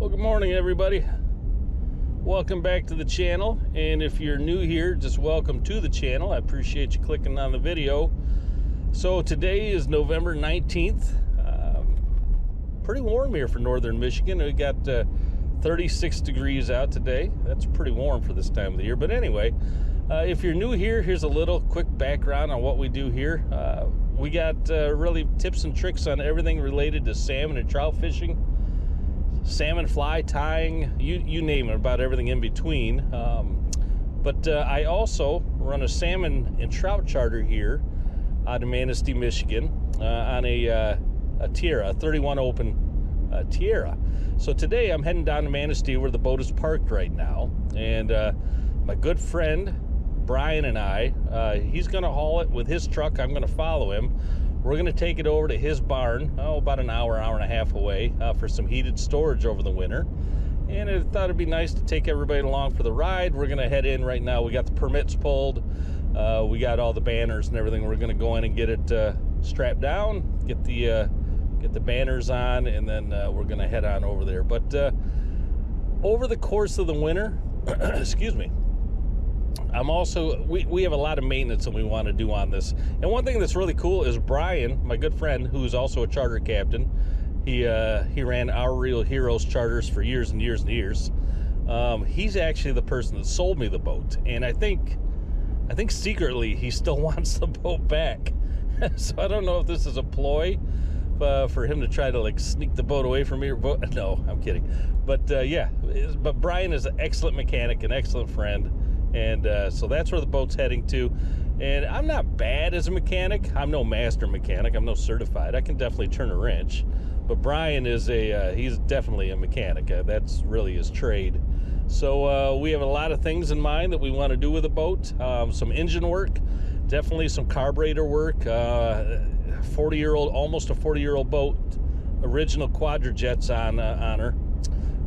Well, good morning, everybody. Welcome back to the channel, and if you're new here, just welcome to the channel. I appreciate you clicking on the video. So today is November 19th. Pretty warm here for northern Michigan. We got 36 degrees out today. That's pretty warm for this time of the year. But anyway, if you're new here, here's a little quick background on what we do here. We got really tips and tricks on everything related to salmon and trout fishing, salmon fly tying, you name it, about everything in between. But I also run a salmon and trout charter here out of Manistee, Michigan, on a Tierra, a 31 open Tierra. So today I'm heading down to Manistee where the boat is parked right now, and my good friend Brian and I, he's going to haul it with his truck. I'm going to follow him. We're going to take it over to his barn, about an hour and a half away, for some heated storage over the winter. And I thought it'd be nice to take everybody along for the ride. We're going to head in right now. We got the permits pulled. We got all the banners and everything. We're going to go in and get it strapped down, get the banners on, and then we're going to head on over there. But over the course of the winter, excuse me, I'm also, we have a lot of maintenance that we want to do on this. And one thing that's really cool is Brian, my good friend, who's also a charter captain. He ran Our Real Heroes charters for years and years and years. He's actually the person that sold me the boat. And I think secretly he still wants the boat back. So I don't know if this is a ploy for him to try to like sneak the boat away from me. No, I'm kidding. But yeah, but Brian is an excellent mechanic, an excellent friend. And so that's where the boat's heading to. And I'm not bad as a mechanic. I'm no master mechanic. I'm no certified. I can definitely turn a wrench. But Brian is he's definitely a mechanic. That's really his trade. So we have a lot of things in mind that we want to do with the boat. Some engine work, definitely some carburetor work. 40-year-old, almost a 40-year-old boat, original Quadrajets on her.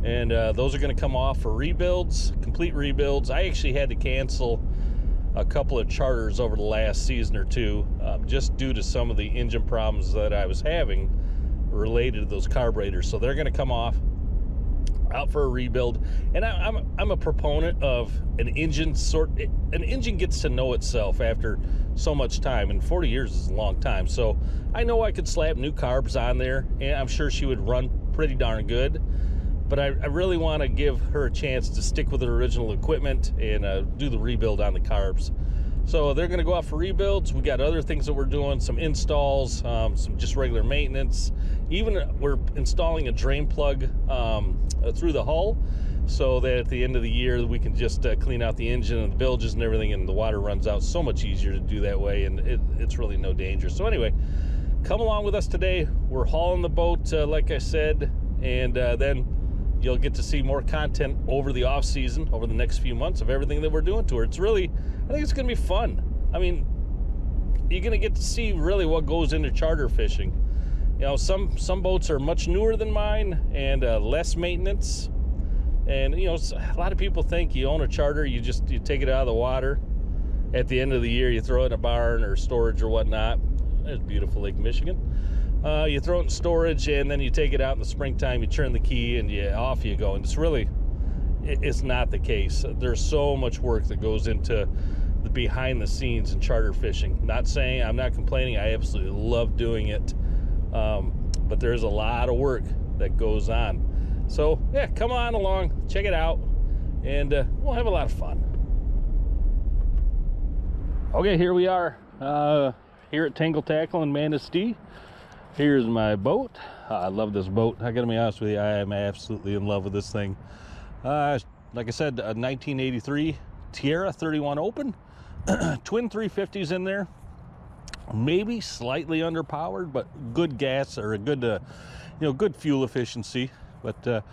And those are going to come off for rebuilds, complete rebuilds. I actually had to cancel a couple of charters over the last season or two, just due to some of the engine problems that I was having related to those carburetors. So they're going to come off, out for a rebuild. And I'm a proponent of an engine gets to know itself after so much time, and 40 years is a long time. So I know I could slap new carbs on there, and I'm sure she would run pretty darn good. But I really want to give her a chance to stick with her original equipment and do the rebuild on the carbs. So they're going to go out for rebuilds. We got other things that we're doing, some installs, some just regular maintenance. Even we're installing a drain plug through the hull, so that at the end of the year we can just clean out the engine and the bilges and everything, and the water runs out. So much easier to do that way, and it's really no danger. So anyway, come along with us today. We're hauling the boat, like I said, and then you'll get to see more content over the off season, over the next few months, of everything that we're doing to her. It's really, I think it's going to be fun. I mean, you're going to get to see really what goes into charter fishing. You know, some boats are much newer than mine and less maintenance. And, you know, a lot of people think you own a charter, you take it out of the water. At the end of the year, you throw it in a barn or storage or whatnot. There's beautiful Lake Michigan. You throw it in storage, and then you take it out in the springtime, you turn the key, and off you go. And it's not the case. There's so much work that goes into the behind the scenes in charter fishing. I'm not complaining. I absolutely love doing it. But there's a lot of work that goes on. So yeah, come on along, check it out, and we'll have a lot of fun. Okay, here we are, here at Tangle Tackle in Manistee. Here's my boat. I love this boat. I gotta be honest with you, I am absolutely in love with this thing. Like I said, a 1983 Tierra 31 open, twin 350s in there. Maybe slightly underpowered, but good gas, or a good, good fuel efficiency. But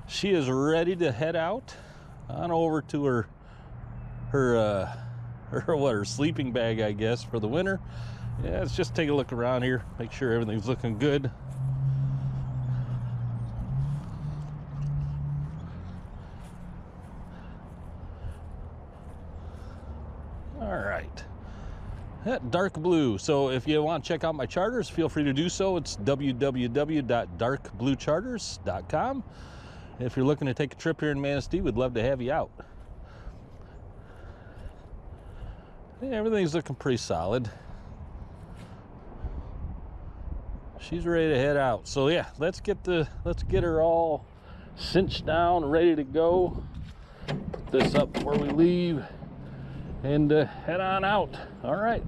she is ready to head out on over to her sleeping bag, I guess, for the winter. Yeah, let's just take a look around here, make sure everything's looking good. All right. That dark blue. So if you want to check out my charters, feel free to do so. It's www.darkbluecharters.com. if you're looking to take a trip here in Manistee, we'd love to have you out. Yeah, everything's looking pretty solid. She's ready to head out. So yeah, let's get her all cinched down, ready to go. Put this up before we leave and head on out. All right.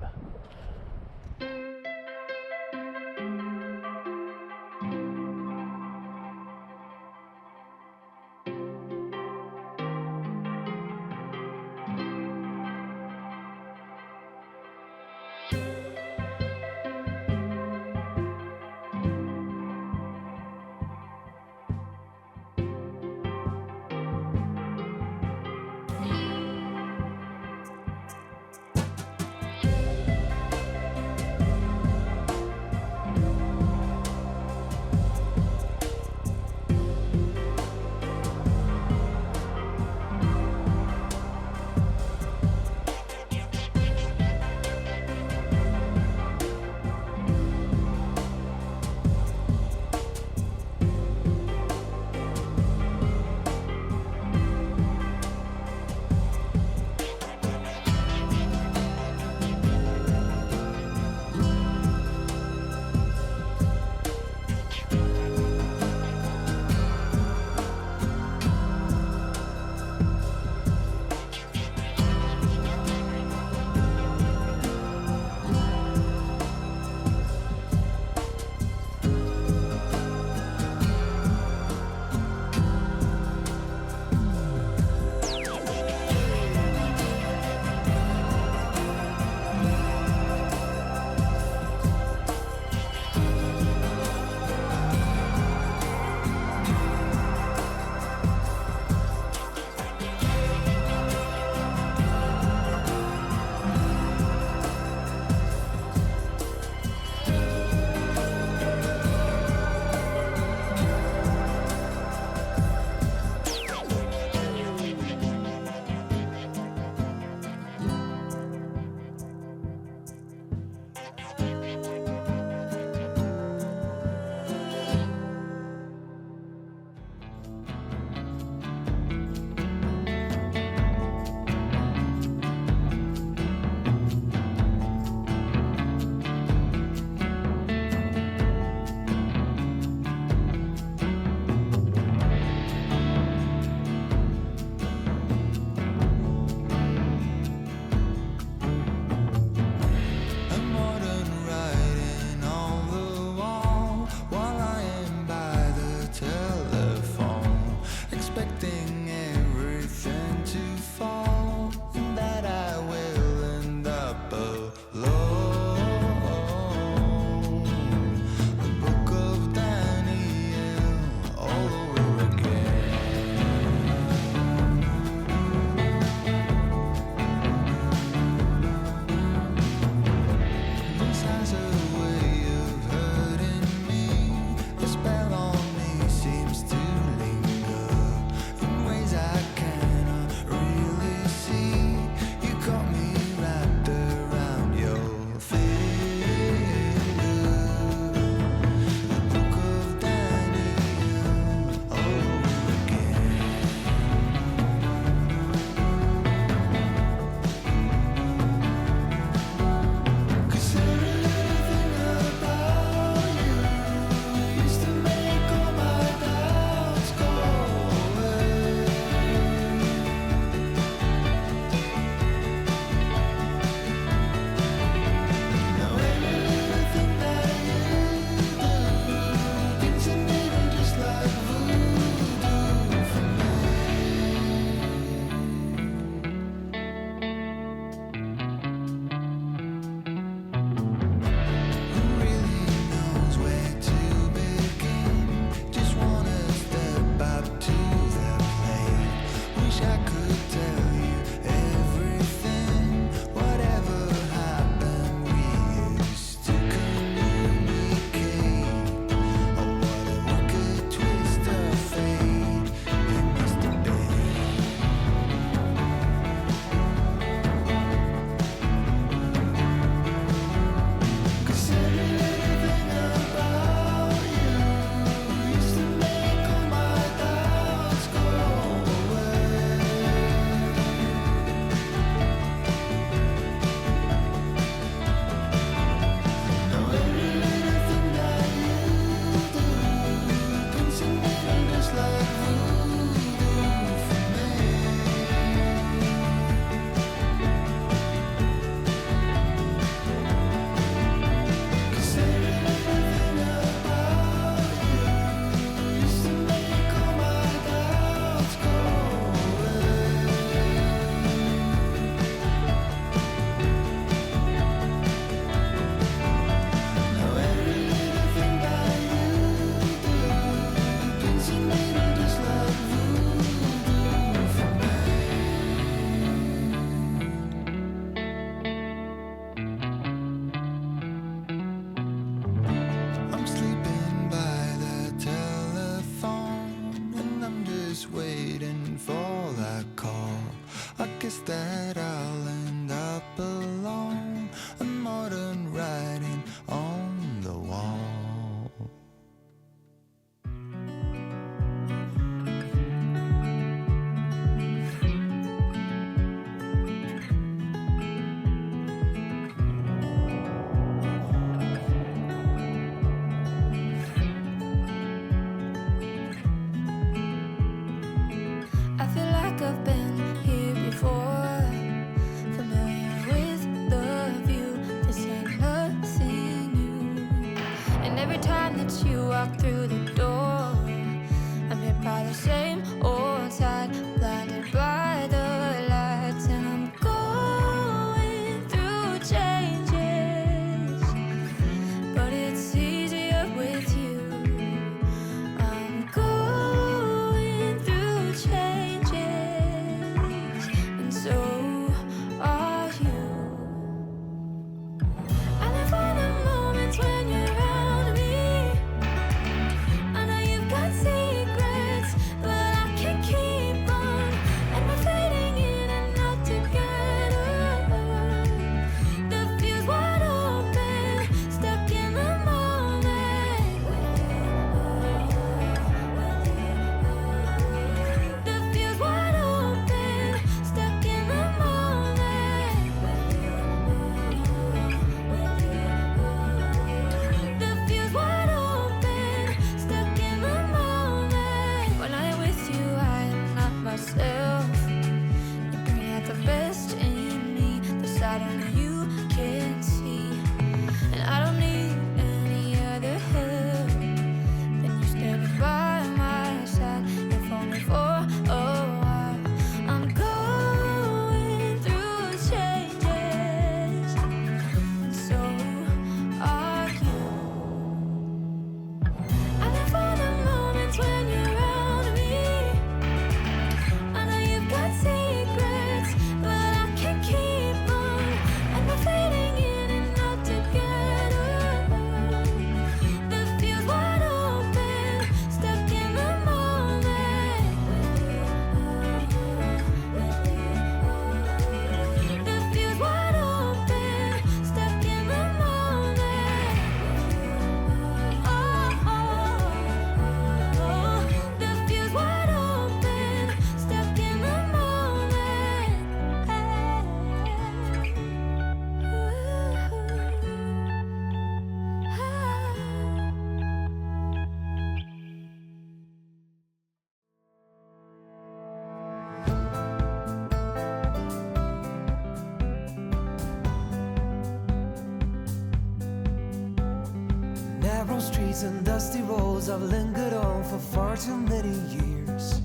streets and dusty roads I've lingered on for far too many years.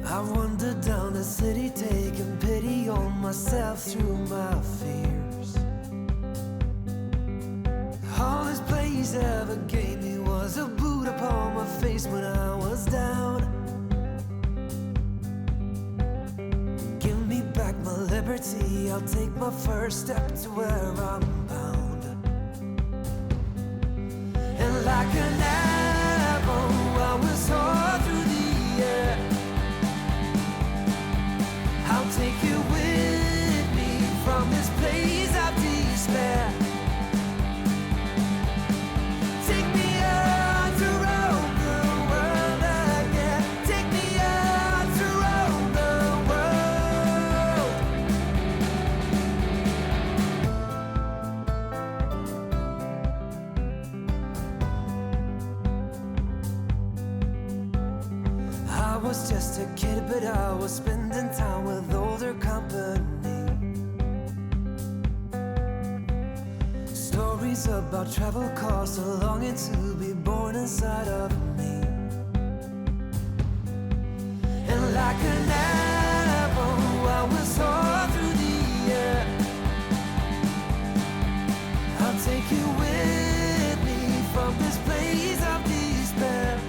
I wandered down the city, taking pity on myself through my fears. All this place ever gave me was a boot upon my face when I was down. Give me back my liberty, I'll take my first step to where I'm bound. And like an arrow I will soar through the air. I'll take you with me from this place of despair. Take me out to roam the world again. Take me out to roam the world. I was just a kid, but I was spending time with older company. Stories about travel cars, a longing to be born inside of me. And like an arrow I will soar through the air. I'll take you with me from this place of despair.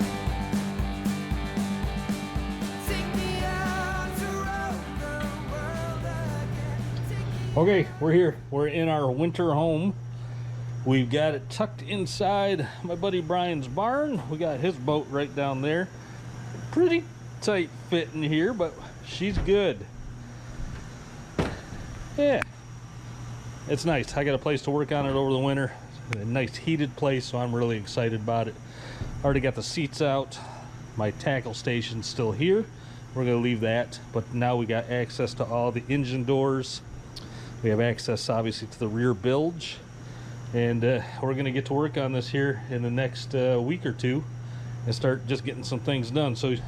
Take me out to roam the world again. Take me. Okay, we're here. We're in our winter home. We've got it tucked inside my buddy Brian's barn. We got his boat right down there. Pretty tight fit in here, but she's good. Yeah, it's nice. I got a place to work on it over the winter. A nice heated place, so I'm really excited about it. Already got the seats out. My tackle station's still here. We're gonna leave that, but now we got access to all the engine doors. We have access, obviously, to the rear bilge. And we're going to get to work on this here in the next week or two and start just getting some things done. So a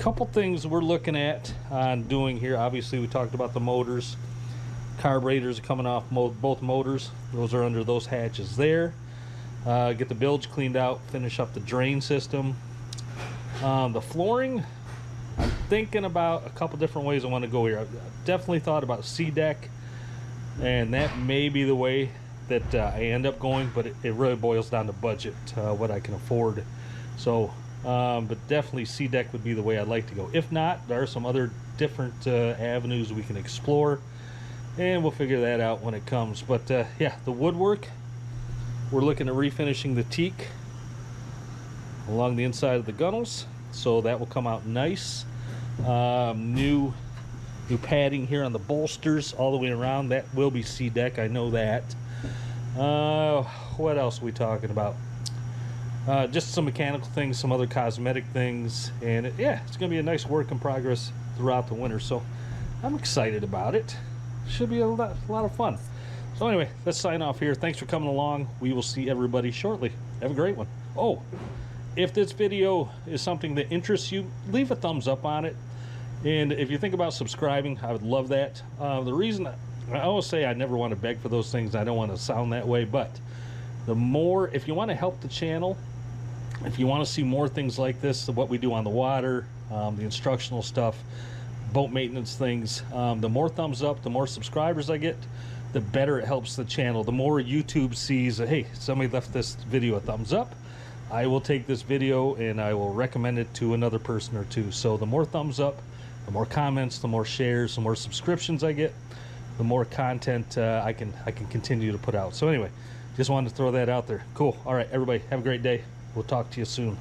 couple things we're looking at on doing here. Obviously, we talked about the motors. Carburetors are coming off both motors. Those are under those hatches there. Get the bilge cleaned out, finish up the drain system. The flooring, I'm thinking about a couple different ways I want to go here. I've definitely thought about C-deck, and that may be the way that I end up going, but it really boils down to budget, what I can afford. So but definitely C-deck would be the way I'd like to go. If not, there are some other different avenues we can explore, and we'll figure that out when it comes. But yeah, the woodwork, we're looking at refinishing the teak along the inside of the gunnels, so that will come out nice. New padding here on the bolsters all the way around. That will be C-deck, I know that. What else are we talking about? Just some mechanical things, some other cosmetic things, and yeah, it's gonna be a nice work in progress throughout the winter, so I'm excited about it. Should be a lot of fun. So anyway, let's sign off here. Thanks for coming along. We will see everybody shortly. Have a great one. Oh, if this video is something that interests you, leave a thumbs up on it, and if you think about subscribing, I would love that. The reason I always say I never want to beg for those things. I don't want to sound that way, but the more, if you want to help the channel, if you want to see more things like this, what we do on the water, the instructional stuff, boat maintenance things, the more thumbs up, the more subscribers I get, the better it helps the channel. The more YouTube sees that, hey, somebody left this video a thumbs up, I will take this video and I will recommend it to another person or two. So the more thumbs up, the more comments, the more shares, the more subscriptions I get, the more content I can continue to put out. So anyway, just wanted to throw that out there. Cool. All right, everybody, have a great day. We'll talk to you soon.